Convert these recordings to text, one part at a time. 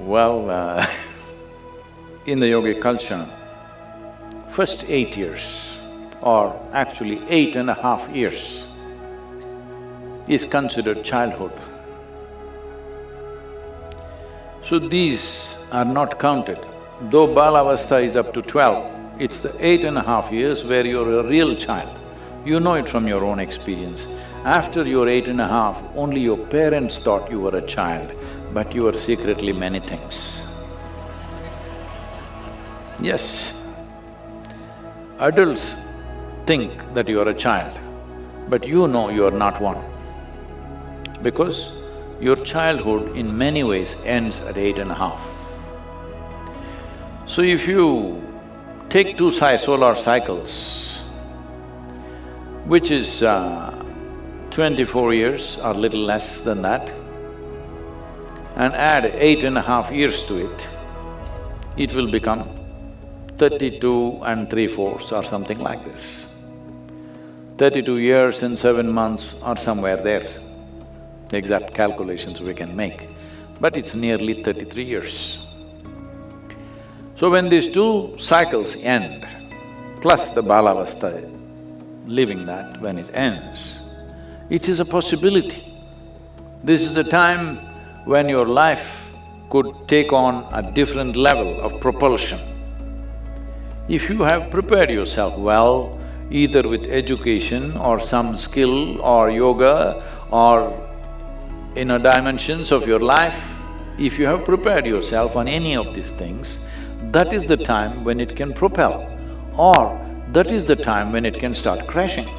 Well, in the yogic culture, first 8 years, or actually 8.5 years, is considered childhood. So these are not counted. Though Balavastha is up to 12, it's the 8.5 years where you're a real child. You know it from your own experience. After you're 8.5, only your parents thought you were a child, but you were secretly many things. Yes, adults think that you are a child, but you know you are not one. Because your childhood in many ways ends at 8.5. So if you take two solar cycles, which is 24 years or little less than that, and add 8.5 years to it, it will become 32 and 3/4 or something like this. 32 years and 7 months or somewhere there. Exact calculations we can make, but it's nearly 33 years. So when these two cycles end, plus the Balavastha, leaving that when it ends, it is a possibility. This is a time when your life could take on a different level of propulsion. If you have prepared yourself well, either with education or some skill or yoga or dimensions of your life, if you have prepared yourself on any of these things, that is the time when it can propel, or that is the time when it can start crashing.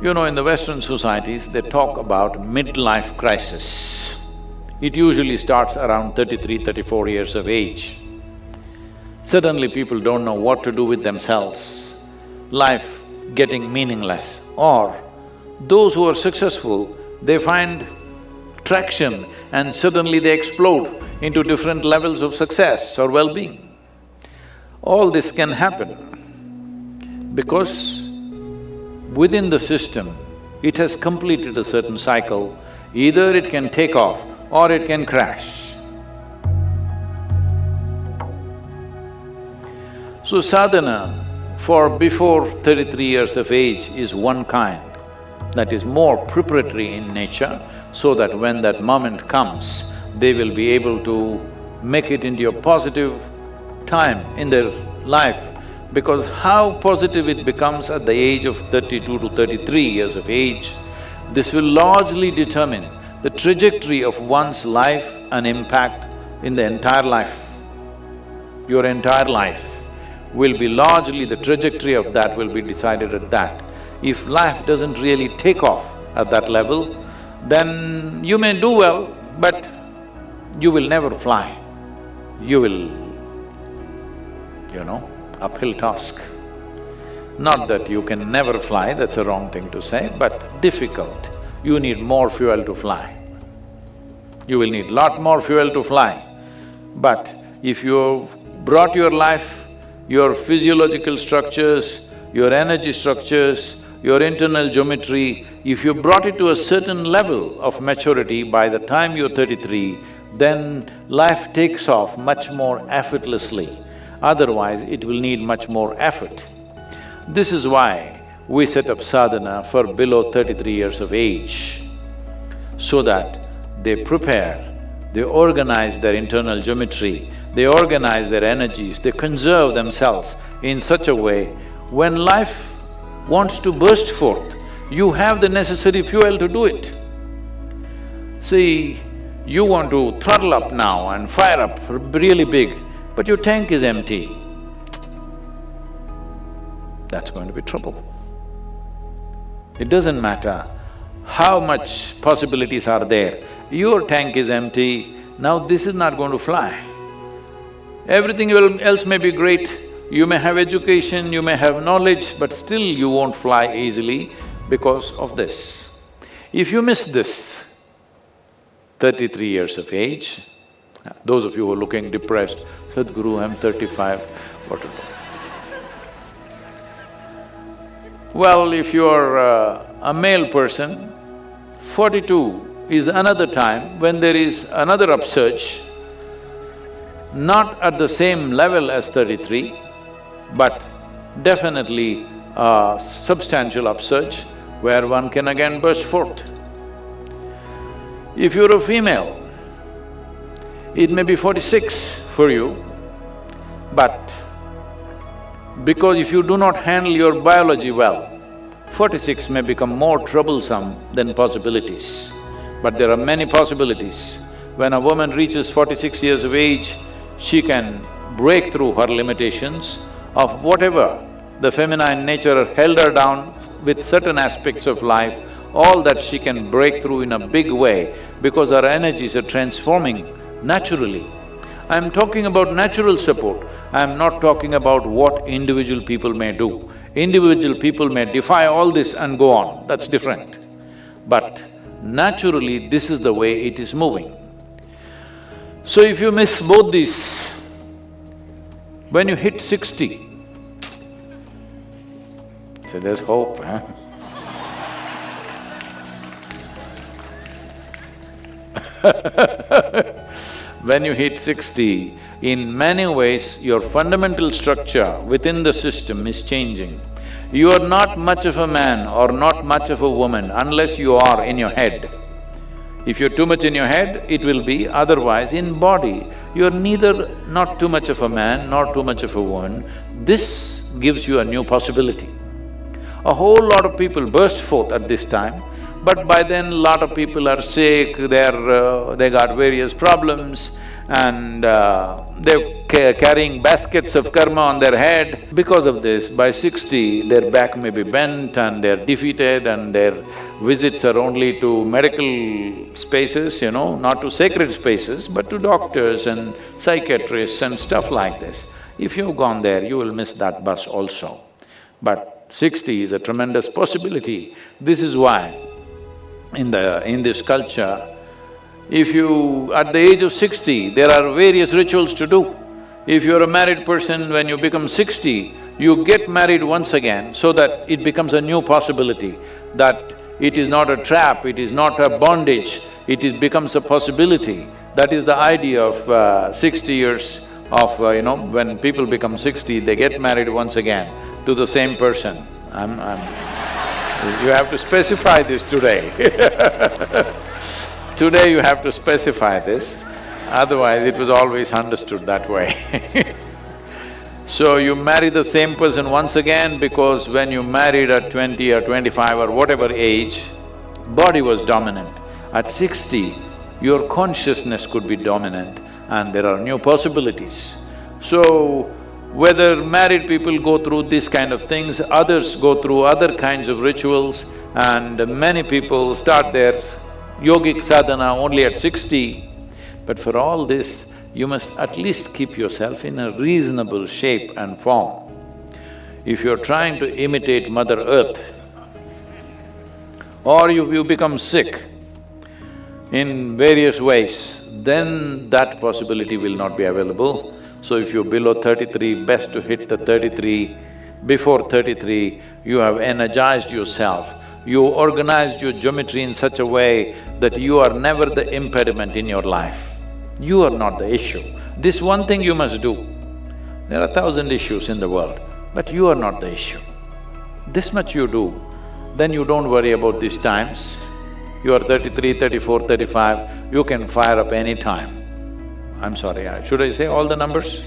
You know, in the Western societies, they talk about midlife crisis. It usually starts around 33, 34 years of age. Suddenly people don't know what to do with themselves, life getting meaningless. Or those who are successful, they find traction and suddenly they explode into different levels of success or well-being. All this can happen because within the system, it has completed a certain cycle. Either it can take off or it can crash. So sadhana for before 33 years of age is one kind, that is more preparatory in nature, so that when that moment comes, they will be able to make it into a positive time in their life. Because how positive it becomes at the age of 32 to 33 years of age, this will largely determine the trajectory of one's life and impact in the entire life. Your entire life will be largely… the trajectory of that will be decided at that. If life doesn't really take off at that level, then you may do well, but you will never fly. You will, uphill task. Not that you can never fly, that's a wrong thing to say, but difficult. You need more fuel to fly. You will need lot more fuel to fly. But if you've brought your life, your physiological structures, your energy structures, your internal geometry, if you brought it to a certain level of maturity by the time you're 33, then life takes off much more effortlessly. Otherwise, it will need much more effort. This is why we set up sadhana for below 33 years of age, so that they prepare, they organize their internal geometry, they organize their energies, they conserve themselves in such a way, when life wants to burst forth, you have the necessary fuel to do it. See, you want to throttle up now and fire up really big, but your tank is empty. That's going to be trouble. It doesn't matter how much possibilities are there, your tank is empty, now this is not going to fly. Everything else may be great, you may have education, you may have knowledge, but still you won't fly easily because of this. If you miss this, 33 years of age, those of you who are looking depressed, Sadhguru, I'm 35, what to do? Well, if you're a male person, 42 is another time when there is another upsurge, Not at the same level as 33, but definitely a substantial upsurge where one can again burst forth. If you're a female, it may be 46 for you, but because if you do not handle your biology well, 46 may become more troublesome than possibilities. But there are many possibilities. When a woman reaches 46 years of age, she can break through her limitations of whatever the feminine nature held her down with certain aspects of life, all that she can break through in a big way because her energies are transforming naturally. I'm talking about natural support, I'm not talking about what individual people may do. Individual people may defy all this and go on, that's different. But naturally, this is the way it is moving. So if you miss both these, when you hit 60, so there's hope, huh? When you hit 60, in many ways, your fundamental structure within the system is changing. You are not much of a man or not much of a woman unless you are in your head. If you're too much in your head, it will be, otherwise in body, you're neither not too much of a man nor too much of a woman. This gives you a new possibility. A whole lot of people burst forth at this time, but by then a lot of people are sick, they got various problems and they're carrying baskets of karma on their head. Because of this, by 60, their back may be bent and they're defeated and their visits are only to medical spaces, not to sacred spaces, but to doctors and psychiatrists and stuff like this. If you've gone there, you will miss that bus also. But 60 is a tremendous possibility. This is why in this culture, if you… at the age of 60, there are various rituals to do. If you're a married person, when you become 60, you get married once again so that it becomes a new possibility, that it is not a trap, it is not a bondage, becomes a possibility. That is the idea of 60 years of, when people become 60, they get married once again to the same person. You have to specify this today. Today you have to specify this, otherwise it was always understood that way. So you marry the same person once again because when you married at 20 or 25 or whatever age, body was dominant. At 60, your consciousness could be dominant and there are new possibilities. So, whether married people go through these kind of things, others go through other kinds of rituals, and many people start their yogic sadhana only at 60. But for all this, you must at least keep yourself in a reasonable shape and form. If you're trying to imitate Mother Earth, or you become sick in various ways, then that possibility will not be available. So if you're below 33, best to hit the 33. Before 33, you have energized yourself, you organized your geometry in such a way that you are never the impediment in your life. You are not the issue. This one thing you must do. There are 1,000 issues in the world, but you are not the issue. This much you do, then you don't worry about these times. You are 33, 34, 35, you can fire up any time. I'm sorry, should I say all the numbers?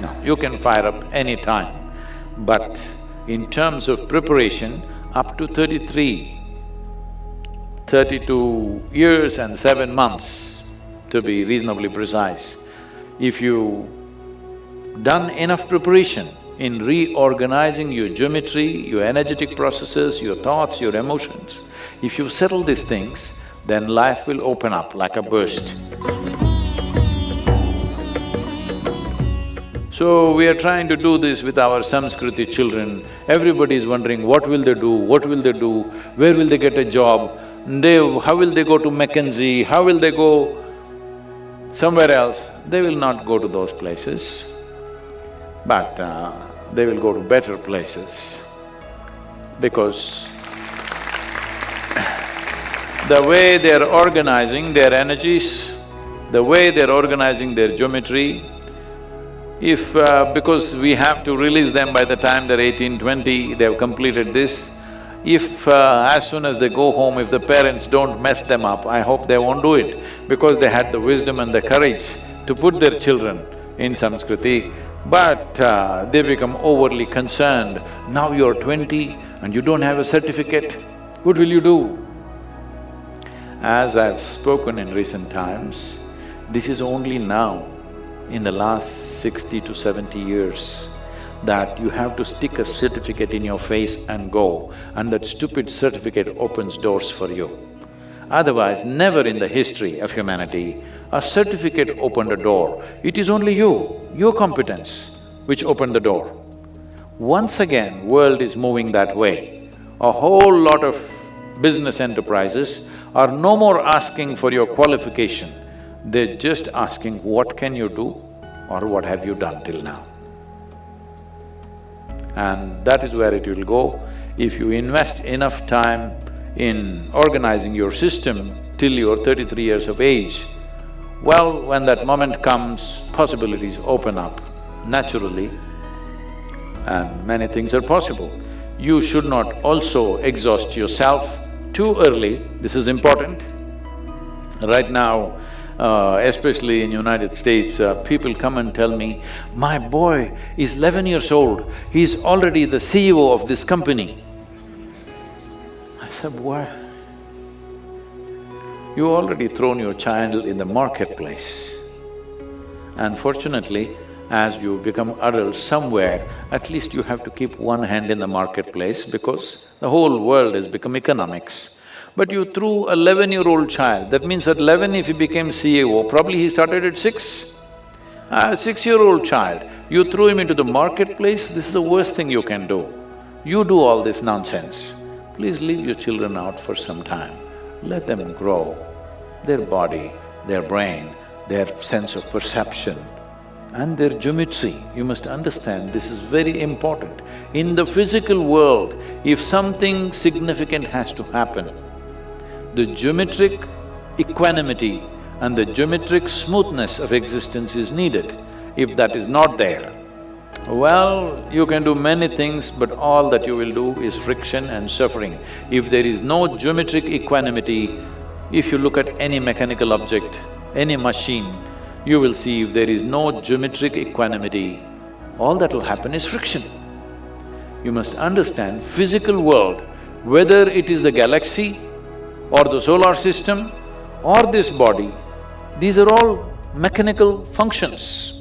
No, you can fire up any time. But in terms of preparation, up to 33, 32 years and 7 months, to be reasonably precise, if you done enough preparation in reorganizing your geometry, your energetic processes, your thoughts, your emotions, if you settle these things, then life will open up like a burst. So, we are trying to do this with our Samskriti children. Everybody is wondering, what will they do, what will they do, where will they get a job, how will they go to McKinsey, how will they go somewhere else? They will not go to those places, but they will go to better places because the way they're organizing their energies, the way they're organizing their geometry, If… because we have to release them by the time they're 18, 20, they've completed this. If as soon as they go home, if the parents don't mess them up, I hope they won't do it, because they had the wisdom and the courage to put their children in Samskriti. But they become overly concerned. Now you're 20 and you don't have a certificate, what will you do? As I've spoken in recent times, this is only now, in the last 60 to 70 years, that you have to stick a certificate in your face and go, and that stupid certificate opens doors for you. Otherwise, never in the history of humanity, a certificate opened a door. It is only you, your competence, which opened the door. Once again, world is moving that way. A whole lot of business enterprises are no more asking for your qualification, they're just asking what can you do or what have you done till now. And that is where it will go. If you invest enough time in organizing your system till you're 33 years of age, well, when that moment comes, possibilities open up naturally and many things are possible. You should not also exhaust yourself too early, this is important. Right now, especially in United States, people come and tell me, my boy is 11 years old, he's already the CEO of this company. I said, why? You already thrown your child in the marketplace. Unfortunately, as you become adults somewhere, at least you have to keep one hand in the marketplace because the whole world has become economics. But you threw a 11-year-old child, that means at 11 if he became CEO, probably he started at 6. A 6-year-old child, you threw him into the marketplace, this is the worst thing you can do. You do all this nonsense. Please leave your children out for some time. Let them grow, their body, their brain, their sense of perception and their geometry. You must understand, this is very important. In the physical world, if something significant has to happen, the geometric equanimity and the geometric smoothness of existence is needed. If that is not there, well, you can do many things, but all that you will do is friction and suffering. If there is no geometric equanimity, if you look at any mechanical object, any machine, you will see if there is no geometric equanimity, all that will happen is friction. You must understand, physical world, whether it is the galaxy or the solar system or this body, these are all mechanical functions.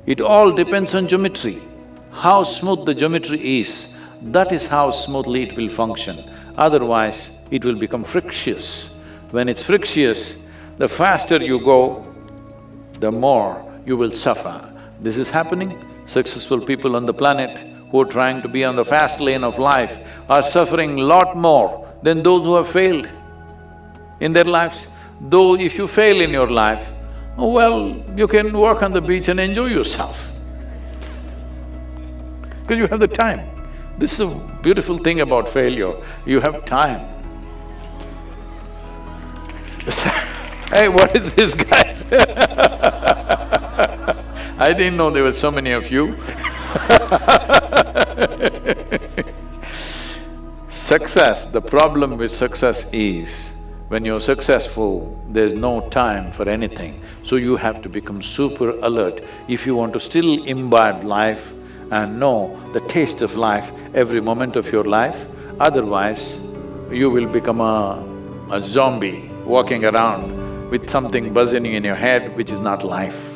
It all depends on geometry. How smooth the geometry is, that is how smoothly it will function. Otherwise, it will become frictious. When it's frictious, the faster you go, the more you will suffer. This is happening. Successful people on the planet who are trying to be on the fast lane of life are suffering lot more than those who have failed in their lives. Though if you fail in your life, well, you can walk on the beach and enjoy yourself because you have the time. This is a beautiful thing about failure, you have time. Hey, what is this, guys? I didn't know there were so many of you. Success, the problem with success is, when you're successful, there's no time for anything. So you have to become super alert if you want to still imbibe life and know the taste of life every moment of your life. Otherwise, you will become a zombie walking around with something buzzing in your head which is not life.